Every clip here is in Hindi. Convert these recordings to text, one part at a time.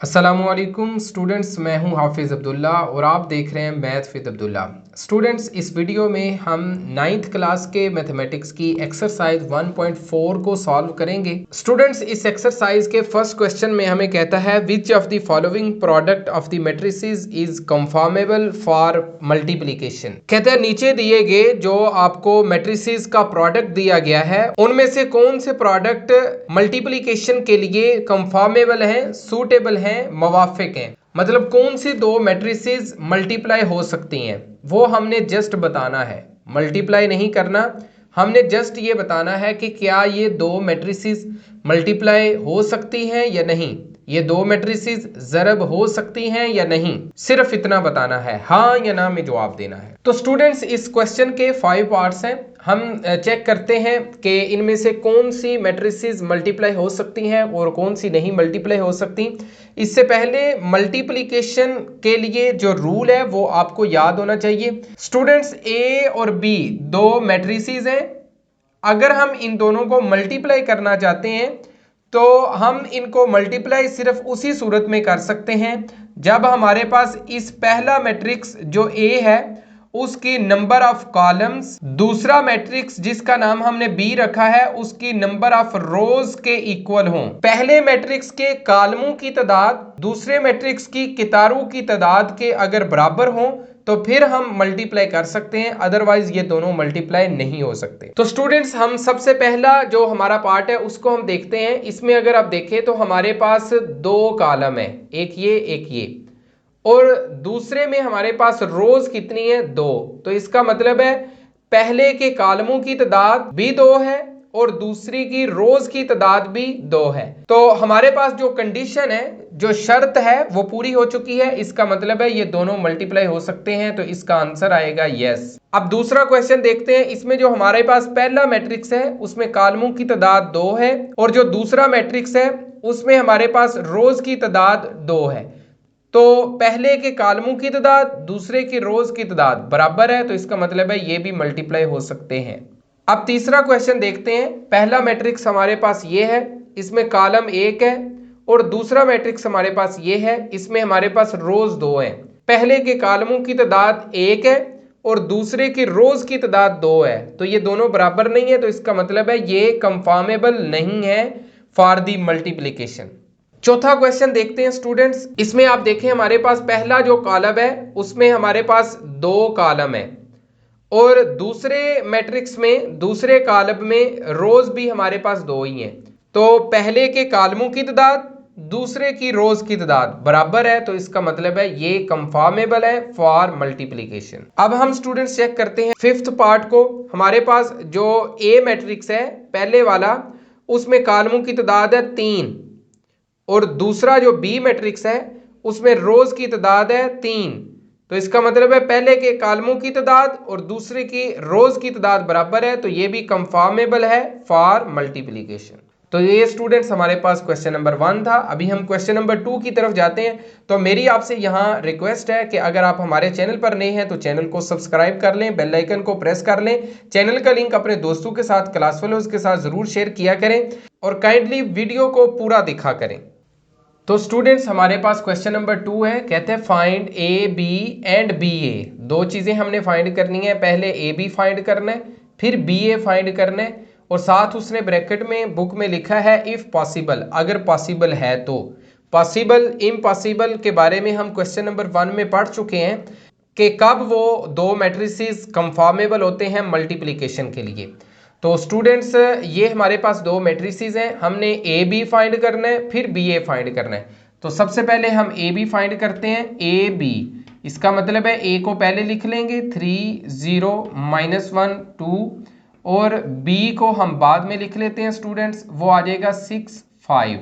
अस्सलामुअलैकुम स्टूडेंट्स, मैं हूं हाफिज़ अब्दुल्ला और आप देख रहे हैं मैथ विद अब्दुल्ला। स्टूडेंट्स, इस वीडियो में हम 9th क्लास के मैथमेटिक्स की एक्सरसाइज 1.4 को सॉल्व करेंगे। स्टूडेंट्स, इस एक्सरसाइज के फर्स्ट क्वेश्चन में हमें कहता है which of the following product of the matrices is confirmable for multiplication. कहते हैं नीचे दिए गए जो आपको मैट्रिसेस का प्रोडक्ट दिया गया है उनमें से कौन से प्रोडक्ट मल्टीप्लिकेशन के लिए कंफर्मेबल हैं, सूटेबल हैं, मवाफिक हैं। मतलब कौन सी दो मैट्रिसेस मल्टीप्लाई हो सकती हैं वो हमने जस्ट बताना है, मल्टीप्लाई नहीं करना। हमने जस्ट ये बताना है कि क्या ये दो मैट्रिसेस मल्टीप्लाई हो सकती हैं या नहीं, ये दो मैट्रिसेस ज़रब हो सकती हैं या नहीं, सिर्फ इतना बताना है, हाँ या ना में जवाब देना है। तो स्टूडेंट्स, इस क्वेश्चन के 5 पार्ट्स हैं। हम चेक करते हैं कि इनमें से कौन सी मैट्रिसेस मल्टीप्लाई हो सकती हैं और कौन सी नहीं मल्टीप्लाई हो सकती। इससे पहले मल्टीप्लिकेशन के लिए जो रूल है वो आपको याद होना चाहिए। स्टूडेंट्स, ए और बी दो मैट्रिसेस हैं। अगर हम इन दोनों को मल्टीप्लाई करना चाहते हैं तो हम इनको मल्टीप्लाई सिर्फ उसी सूरत में कर सकते हैं जब हमारे पास इस पहला मैट्रिक्स जो ए है उसकी नंबर ऑफ कॉलम्स, दूसरा मैट्रिक्स जिसका नाम हमने बी रखा है उसकी नंबर ऑफ रोज के इक्वल हों। पहले मैट्रिक्स के कॉलमों की तादाद दूसरे मैट्रिक्स की कितारों की तादाद के अगर बराबर हों तो फिर हम मल्टीप्लाई कर सकते हैं, अदरवाइज ये दोनों मल्टीप्लाई नहीं हो सकते। तो स्टूडेंट्स, हम सबसे पहला जो हमारा पार्ट है उसको हम देखते हैं। इसमें अगर आप देखें तो हमारे पास दो कॉलम है, एक ये, और दूसरे में हमारे पास रोज कितनी है, दो। तो इसका मतलब है पहले के कॉलमों की तादाद भी दो है और दूसरी की रोज की तादाद भी दो है। तो हमारे पास जो कंडीशन है, जो शर्त है वो पूरी हो चुकी है। इसका मतलब है ये दोनों मल्टीप्लाई हो सकते हैं, तो इसका आंसर आएगा यस। अब दूसरा क्वेश्चन देखते हैं। इसमें जो हमारे पास पहला मैट्रिक्स है उसमें कॉलमों की तादाद दो है और जो दूसरा मैट्रिक्स है उसमें हमारे पास रोज की तादाद दो है। तो पहले के कॉलमों की तादाद दूसरे की रोज की तादाद बराबर है, तो इसका मतलब है ये भी मल्टीप्लाई हो सकते हैं। अब तीसरा क्वेश्चन देखते हैं। पहला मैट्रिक्स हमारे पास ये है, इसमें कॉलम एक है और दूसरा मैट्रिक्स हमारे पास ये है, इसमें हमारे पास रोज दो हैं। पहले के कॉलमों की तादाद एक है और दूसरे की रोज की तादाद दो है, तो ये दोनों बराबर नहीं है, तो इसका मतलब है ये कंफर्मेबल नहीं है फॉर दी मल्टीप्लिकेशन। चौथा क्वेश्चन देखते हैं स्टूडेंट्स। इसमें आप देखें हमारे पास पहला जो कॉलम है उसमें हमारे पास दो कॉलम है और दूसरे मैट्रिक्स में दूसरे कॉलम में रोज भी हमारे पास दो ही हैं। तो पहले के कॉलमों की तादाद दूसरे की रोज की तादाद बराबर है, तो इसका मतलब है ये कंफर्मेबल है फॉर मल्टीप्लिकेशन। अब हम स्टूडेंट्स चेक करते हैं फिफ्थ पार्ट को। हमारे पास जो ए मैट्रिक्स है पहले वाला उसमें कॉलमों की तादाद है 3 और दूसरा जो बी मैट्रिक्स है उसमें रोज की तादाद है 3। तो इसका मतलब है पहले के कॉलमों की तादाद और दूसरे की रोज की तादाद बराबर है, तो ये भी कंफर्मेबल है फॉर मल्टीप्लिकेशन। तो ये स्टूडेंट्स हमारे पास क्वेश्चन नंबर 1 था। अभी हम क्वेश्चन नंबर 2 की तरफ जाते हैं। तो मेरी आपसे यहाँ रिक्वेस्ट है कि अगर आप हमारे चैनल पर नए हैं तो चैनल को सब्सक्राइब कर लें, बेल आइकन को प्रेस कर लें। चैनल का लिंक अपने दोस्तों के साथ, क्लास फेलोज के साथ जरूर शेयर किया करें और काइंडली वीडियो को पूरा दिखा करें। तो स्टूडेंट्स, हमारे पास क्वेश्चन नंबर 2 है। कहते हैं find A B and B A. दो चीज़ें हमने फाइंड करनी है, पहले ए बी फाइंड करना है फिर बी ए फाइंड करना है और साथ उसने ब्रैकेट में बुक में लिखा है इफ़ पॉसिबल, अगर पॉसिबल है तो। पॉसिबल इम्पॉसिबल के बारे में हम क्वेश्चन नंबर 1 में पढ़ चुके हैं कि कब वो दो मैट्रिसेस कंफर्मेबल होते हैं मल्टीप्लिकेशन के लिए। तो स्टूडेंट्स, ये हमारे पास दो मैट्रिसेस हैं, हमने ए बी फाइंड करना है फिर बी ए फाइंड करना है। तो सबसे पहले हम ए बी फाइंड करते हैं। ए बी, इसका मतलब है ए को पहले लिख लेंगे 3 0 -1 2 और बी को हम बाद में लिख लेते हैं स्टूडेंट्स, वो आ जाएगा 6 5।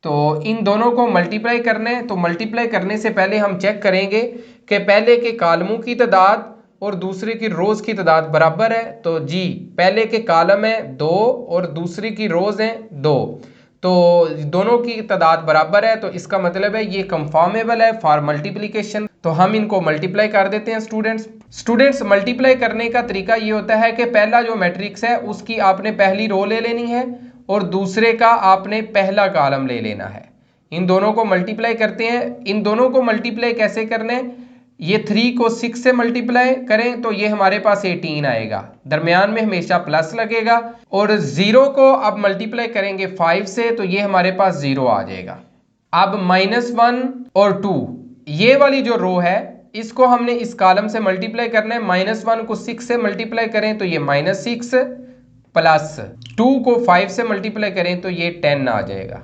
तो इन दोनों को मल्टीप्लाई करना है। तो मल्टीप्लाई करने से पहले हम चेक करेंगे कि पहले के कॉलमों की तादाद और दूसरे की रोज की तादाद बराबर है। तो जी, पहले के कॉलम है 2 और दूसरी की रोज है 2, तो दोनों की तादाद बराबर है, तो इसका मतलब है ये कंफर्मेबल है फॉर मल्टीप्लिकेशन। तो हम इनको मल्टीप्लाई कर देते हैं स्टूडेंट्स। मल्टीप्लाई करने का तरीका ये होता है कि पहला जो मैट्रिक्स है उसकी आपने पहली रो ले लेनी है और दूसरे का आपने पहला कॉलम ले लेना है। इन दोनों को मल्टीप्लाई करते हैं। इन दोनों को मल्टीप्लाई कैसे करने, ये 3 को 6 से मल्टीप्लाई करें तो ये हमारे पास 18 आएगा, दरमियान में हमेशा प्लस लगेगा। और 0 को अब मल्टीप्लाई करेंगे 5 से तो ये हमारे पास 0 आ जाएगा। अब -1 और 2 ये वाली जो रो है इसको हमने इस कॉलम से मल्टीप्लाई करना है। -1 को 6 से मल्टीप्लाई करें तो ये -6 प्लस 2 को 5 से मल्टीप्लाई करें तो ये 10 आ जाएगा।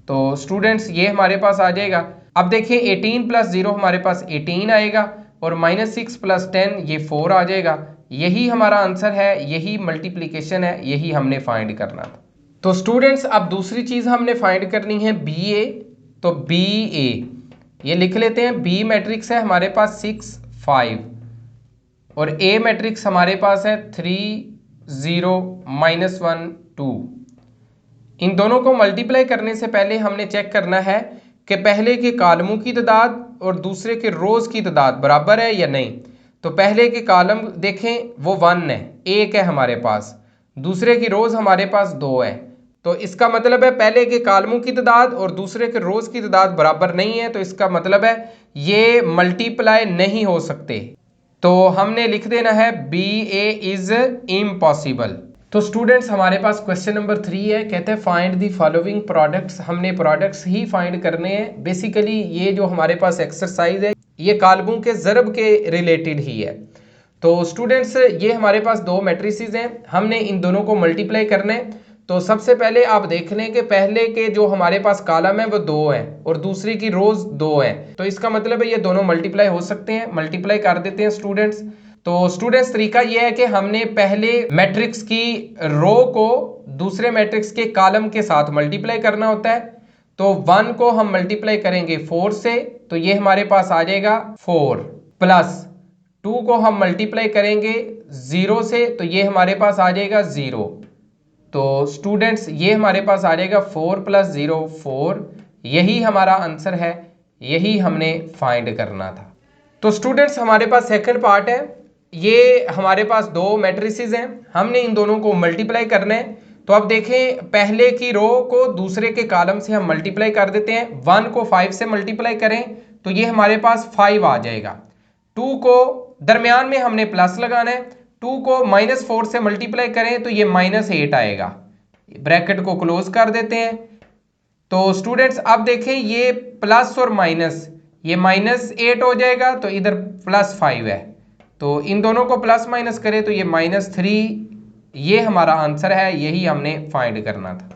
तो स्टूडेंट्स ये हमारे पास आ जाएगा। अब देखिए 18 + 0 हमारे पास 18 आएगा और -6 + 10 ये 4 आ जाएगा। यही हमारा आंसर है, यही मल्टीप्लिकेशन है, यही हमने फाइंड करना था। तो स्टूडेंट्स अब दूसरी चीज़ हमने फाइंड करनी है BA। तो BA ये लिख लेते हैं। B मैट्रिक्स है हमारे पास 6 5 और A मैट्रिक्स हमारे पास है 3 0 -1 2। इन दोनों को मल्टीप्लाई करने से पहले हमने चेक करना है कि पहले के कॉलमों की तादाद और दूसरे के रोज़ की तादाद बराबर है या नहीं। तो पहले के कॉलम देखें वो 1 है, 1 है हमारे पास, दूसरे की रोज़ हमारे पास 2 है। तो इसका मतलब है पहले के कॉलमों की तादाद और दूसरे के रोज़ की तादाद बराबर नहीं है, तो इसका मतलब है ये मल्टीप्लाई नहीं हो सकते। तो हमने लिख देना है BA इज़ इम्पॉसिबल। तो स्टूडेंट्स हमारे पास क्वेश्चन नंबर 3 है, कहते हैं फाइंड दी फॉलोइंग प्रोडक्ट्स। हमने प्रोडक्ट्स ही फाइंड करने हैं। बेसिकली ये जो हमारे पास एक्सरसाइज है ये कॉलमों के ज़रब के रिलेटेड ही है। तो स्टूडेंट्स ये हमारे पास दो मैट्रिसेस हैं, हमने इन दोनों को मल्टीप्लाई करना है। तो सबसे पहले आप देख लें कि पहले के जो हमारे पास कॉलम है वो 2 हैं और दूसरी की रोज 2 हैं, तो इसका मतलब है ये दोनों मल्टीप्लाई हो सकते हैं। मल्टीप्लाई कर देते हैं स्टूडेंट्स। तो स्टूडेंट्स तरीका यह है कि हमने पहले मैट्रिक्स की रो को दूसरे मैट्रिक्स के कॉलम के साथ मल्टीप्लाई करना होता है। तो 1 को हम मल्टीप्लाई करेंगे 4 से तो ये हमारे पास आ जाएगा 4, प्लस 2 को हम मल्टीप्लाई करेंगे 0 से तो ये हमारे पास आ जाएगा 0। तो स्टूडेंट्स ये हमारे पास आ जाएगा 4 + 0 4। यही हमारा आंसर है, यही हमने फाइंड करना था। तो स्टूडेंट्स हमारे पास सेकंड पार्ट है, ये हमारे पास दो मैट्रिसेस हैं, हमने इन दोनों को मल्टीप्लाई करना है। तो अब देखें पहले की रो को दूसरे के कॉलम से हम मल्टीप्लाई कर देते हैं। 1 को 5 से मल्टीप्लाई करें तो ये हमारे पास 5 आ जाएगा। 2 को दरमियान में हमने प्लस लगाना है, 2 को -4 से मल्टीप्लाई करें तो ये -8 आएगा। ब्रैकेट को क्लोज कर देते हैं। तो स्टूडेंट्स अब देखें ये प्लस और माइनस, ये -8 हो जाएगा तो इधर +5 है, तो इन दोनों को प्लस माइनस करें तो ये -3। ये हमारा आंसर है, यही हमने फाइंड करना था।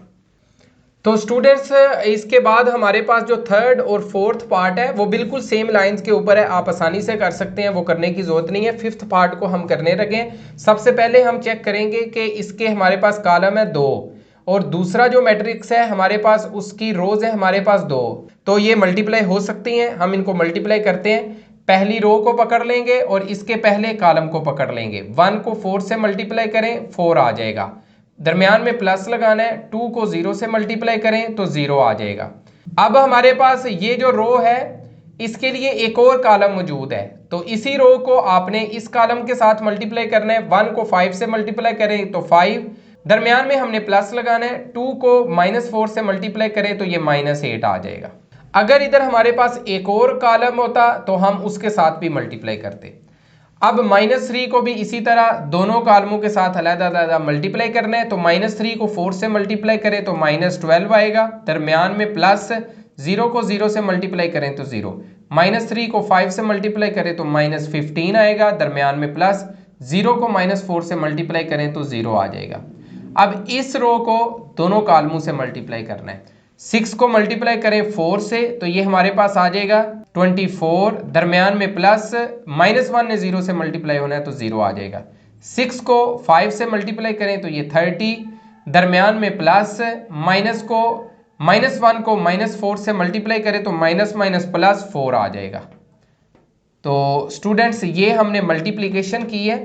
तो स्टूडेंट्स इसके बाद हमारे पास जो थर्ड और फोर्थ पार्ट है वो बिल्कुल सेम लाइंस के ऊपर है, आप आसानी से कर सकते हैं, वो करने की जरूरत नहीं है। फिफ्थ पार्ट को हम करने लगे। सबसे पहले हम चेक करेंगे कि इसके हमारे पास कॉलम है 2 और दूसरा जो मैट्रिक्स है हमारे पास उसकी रोज है हमारे पास 2, तो ये मल्टीप्लाई हो सकती हैं। हम इनको मल्टीप्लाई करते हैं, पहली रो को पकड़ लेंगे और इसके पहले कॉलम को पकड़ लेंगे। 1 को 4 से मल्टीप्लाई करें 4 आ जाएगा, दरमियान में प्लस लगाना है। 2 को 0 से मल्टीप्लाई करें तो 0 आ जाएगा। अब हमारे पास ये जो रो है इसके लिए एक और कॉलम मौजूद है, तो इसी रो को आपने इस कॉलम के साथ मल्टीप्लाई करना है। 1 को 5 से मल्टीप्लाई करें तो 5, दरमियान में हमने प्लस लगाना है। 2 को -4 से मल्टीप्लाई करें तो ये -8 आ जाएगा। अगर इधर हमारे पास एक और कॉलम होता तो हम उसके साथ भी मल्टीप्लाई करते। अब -3 को भी इसी तरह दोनों कॉलमों के साथ अलग-अलग मल्टीप्लाई करना है। तो -3 को 4 से मल्टीप्लाई करें तो -12 आएगा, दरमियान में प्लस। 0 को 0 से मल्टीप्लाई करें तो 0, -3 को 5 से मल्टीप्लाई करें तो -15 आएगा, दरमियान में प्लस। 0 को -4 से मल्टीप्लाई करें तो 0 आ जाएगा। अब इस रो को दोनों कॉलमों से मल्टीप्लाई करना है। 6 को मल्टीप्लाई करें 4 से तो ये हमारे पास आ जाएगा 24, दरमियान में प्लस। -1 ने 0 से मल्टीप्लाई होना है तो 0 आ जाएगा। 6 को 5 से मल्टीप्लाई करें तो ये 30, दरमियान में प्लस। -1 को -4 से मल्टीप्लाई करें तो +4 आ जाएगा। तो स्टूडेंट्स ये हमने मल्टीप्लिकेशन की है।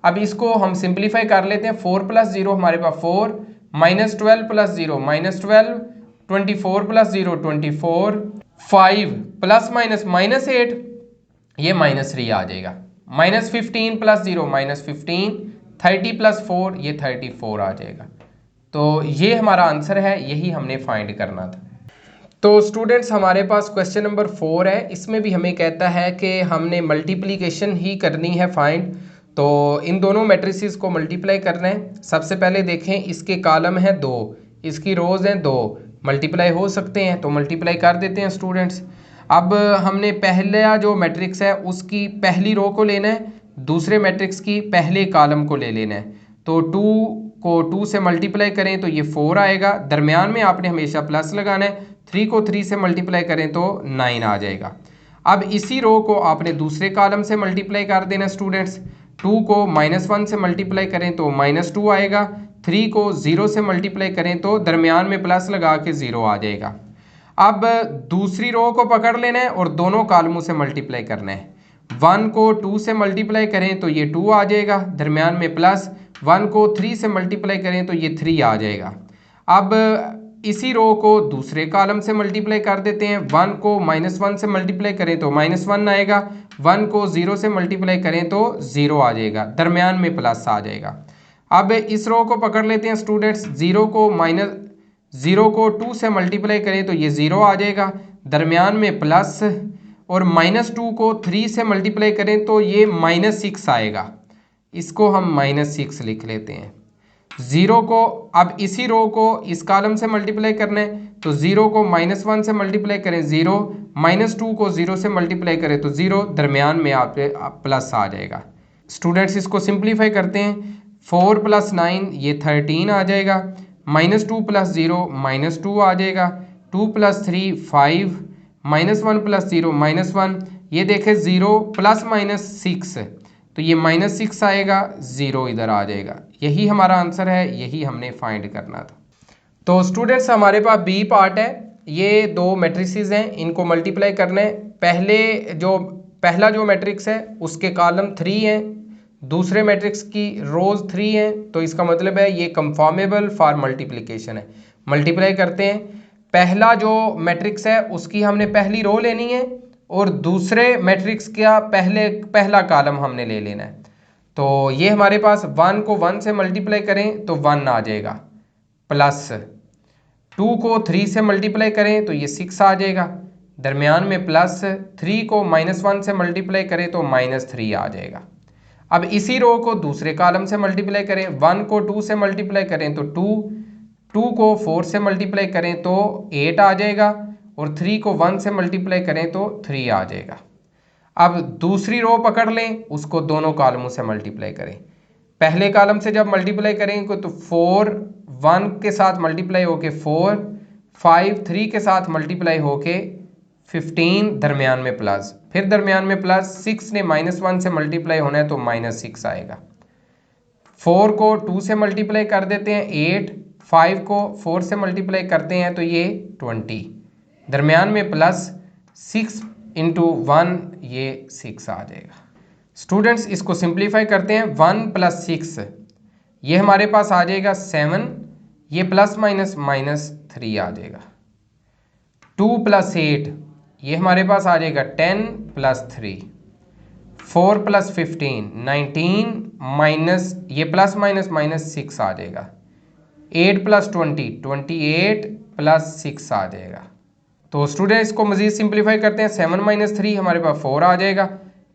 अब इसको हम सिंप्लीफाई कर लेते हैं। 4 + 0 हमारे पास 4, -12 + 0 -12, 24 + 0 24, 5 ± -8 ये -3 आ जाएगा। -15 + 0 -15, 30 + 4 ये 34 आ जाएगा। तो ये हमारा आंसर है, यही हमने फाइंड करना था। तो स्टूडेंट्स हमारे पास क्वेश्चन नंबर 4 है। इसमें भी हमें कहता है कि हमने मल्टीप्लिकेशन ही करनी है फाइंड। तो इन दोनों मैट्रिसेस को मल्टीप्लाई करना है। सबसे पहले देखें, इसके कॉलम है 2, इसकी रोज़ हैं 2, मल्टीप्लाई हो सकते हैं तो मल्टीप्लाई कर देते हैं स्टूडेंट्स। अब हमने पहला जो मैट्रिक्स है उसकी पहली रो को लेना है, दूसरे मैट्रिक्स की पहले कॉलम को ले लेना है। तो 2 को 2 से मल्टीप्लाई करें तो ये 4 आएगा, दरमियान में आपने हमेशा प्लस लगाना है। 3 को 3 से मल्टीप्लाई करें तो 9 आ जाएगा। अब इसी रो को आपने दूसरे कॉलम से मल्टीप्लाई कर देना स्टूडेंट्स। 2 को -1 से मल्टीप्लाई करें तो -2 आएगा। 3 को 0 से मल्टीप्लाई करें तो दरमियान में प्लस लगा के 0 आ जाएगा। अब दूसरी रो को पकड़ लेना है और दोनों कॉलमों से मल्टीप्लाई करना है। 1 को 2 से मल्टीप्लाई करें तो ये 2 आ जाएगा, दरमियान में प्लस। 1 को 3 से मल्टीप्लाई करें तो ये 3 आ जाएगा। अब इसी रो को दूसरे कॉलम से मल्टीप्लाई कर देते हैं। 1 को -1 से मल्टीप्लाई करें तो -1 आएगा। 1 को 0 से मल्टीप्लाई करें तो 0 आ जाएगा, दरमियान में प्लस आ जाएगा। अब इस रो को पकड़ लेते हैं स्टूडेंट्स। 0 को 2 से मल्टीप्लाई करें तो ये 0 आ जाएगा, दरमियान में प्लस। और -2 को 3 से मल्टीप्लाई करें तो ये -6 आएगा, इसको हम -6 लिख लेते हैं। 0 को अब इसी रो को इस कॉलम से मल्टीप्लाई करना है। तो 0 को -1 से मल्टीप्लाई करें 0, -2 को 0 से मल्टीप्लाई करें तो 0, दरमियान में आप प्लस आ जाएगा। स्टूडेंट्स इसको सिंप्लीफाई करते हैं। 4 + 9 ये 13 आ जाएगा, -2 + 0 -2 आ जाएगा, 2 + 3 5, -1 + 0 -1। ये देखें 0 ± 6, तो ये -6 आएगा, 0 इधर आ जाएगा। यही हमारा आंसर है, यही हमने फाइंड करना था। तो स्टूडेंट्स हमारे पास बी पार्ट है। ये 2 मैट्रिसेस हैं, इनको मल्टीप्लाई करना है। पहला जो मैट्रिक्स है उसके कॉलम 3 हैं, दूसरे मैट्रिक्स की रोज 3 हैं। तो इसका मतलब है ये कंफॉर्मेबल फॉर मल्टीप्लिकेशन है। मल्टीप्लाई करते हैं। पहला जो मैट्रिक्स है उसकी हमने पहली रो लेनी है और दूसरे मैट्रिक्स का पहला कॉलम हमने ले लेना है। तो ये हमारे पास 1 को 1 से मल्टीप्लाई करें तो 1 आ जाएगा, प्लस 2 को 3 से मल्टीप्लाई करें तो ये 6 आ जाएगा, दरमियान में प्लस। 3 को -1 से मल्टीप्लाई करें तो -3 आ जाएगा। अब इसी रो को दूसरे कॉलम से मल्टीप्लाई करें। 1 को 2 से मल्टीप्लाई करें तो 2 को 4 से मल्टीप्लाई करें तो 8 आ जाएगा, और 3 को 1 से मल्टीप्लाई करें तो 3 आ जाएगा। अब दूसरी रो पकड़ लें, उसको दोनों कॉलमों से मल्टीप्लाई करें। पहले कॉलम से जब मल्टीप्लाई करेंगे तो 4 1 के साथ मल्टीप्लाई होके 4, 5 3 के साथ मल्टीप्लाई होके 15, दरमियान में प्लस, फिर दरमियान में प्लस। 6 ने -1 से मल्टीप्लाई होना है तो -6 आएगा। 4 को 2 से मल्टीप्लाई कर देते हैं 8, 5 को 4 से मल्टीप्लाई करते हैं तो ये 20, दरमियान में प्लस। 6 × 1 ये 6 आ जाएगा। स्टूडेंट्स इसको सिंप्लीफाई करते हैं। 1 + 6 ये हमारे पास आ जाएगा 7, ये ±-3 आ जाएगा। 2 + 8 ये हमारे पास आ जाएगा 10 + 3। 4 + 15 19 माइनस ये ±-6 आ जाएगा। 8 + 20 28 + 6 आ जाएगा। तो स्टूडेंट इसको मज़ीद सिंप्लीफाई करते हैं। 7 - 3 हमारे पास 4 आ जाएगा,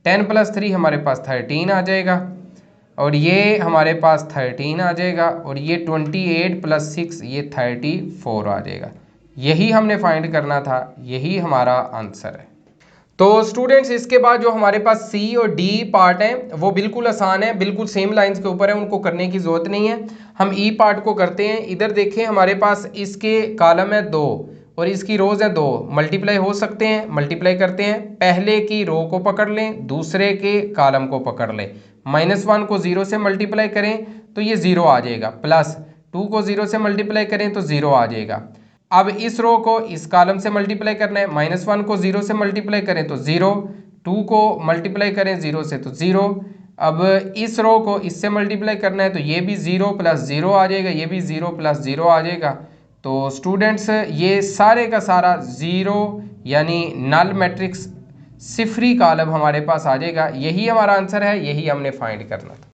10 + 3 हमारे पास 13 आ जाएगा, और ये हमारे पास 13 आ जाएगा, और ये 28 + 6 ये 34 आ जाएगा। यही हमने फाइंड करना था, यही हमारा आंसर है। तो स्टूडेंट्स इसके बाद जो हमारे पास सी और डी पार्ट है वो बिल्कुल आसान है, बिल्कुल सेम लाइंस के ऊपर है, उनको करने की ज़रूरत नहीं है। हम ई पार्ट को करते हैं। इधर देखें हमारे पास इसके कॉलम है 2 और इसकी रोज़ है 2, मल्टीप्लाई हो सकते हैं, मल्टीप्लाई करते हैं। पहले की रो को पकड़ लें, दूसरे के कॉलम को पकड़ लें। -1 को 0 से मल्टीप्लाई करें तो ये 0 आ जाएगा, प्लस 2 को 0 से मल्टीप्लाई करें तो 0 आ जाएगा। अब इस रो को इस कॉलम से मल्टीप्लाई करना है। -1 को 0 से मल्टीप्लाई करें तो 0, 2 को मल्टीप्लाई करें 0 से तो 0। अब इस रो को इससे मल्टीप्लाई करना है तो ये भी 0 + 0 आ जाएगा, ये भी 0 + 0 आ जाएगा। तो स्टूडेंट्स ये सारे का सारा 0 यानी नल मैट्रिक्स सिफरी कॉलम हमारे पास आ जाएगा। यही हमारा आंसर है, यही हमने फाइंड करना था।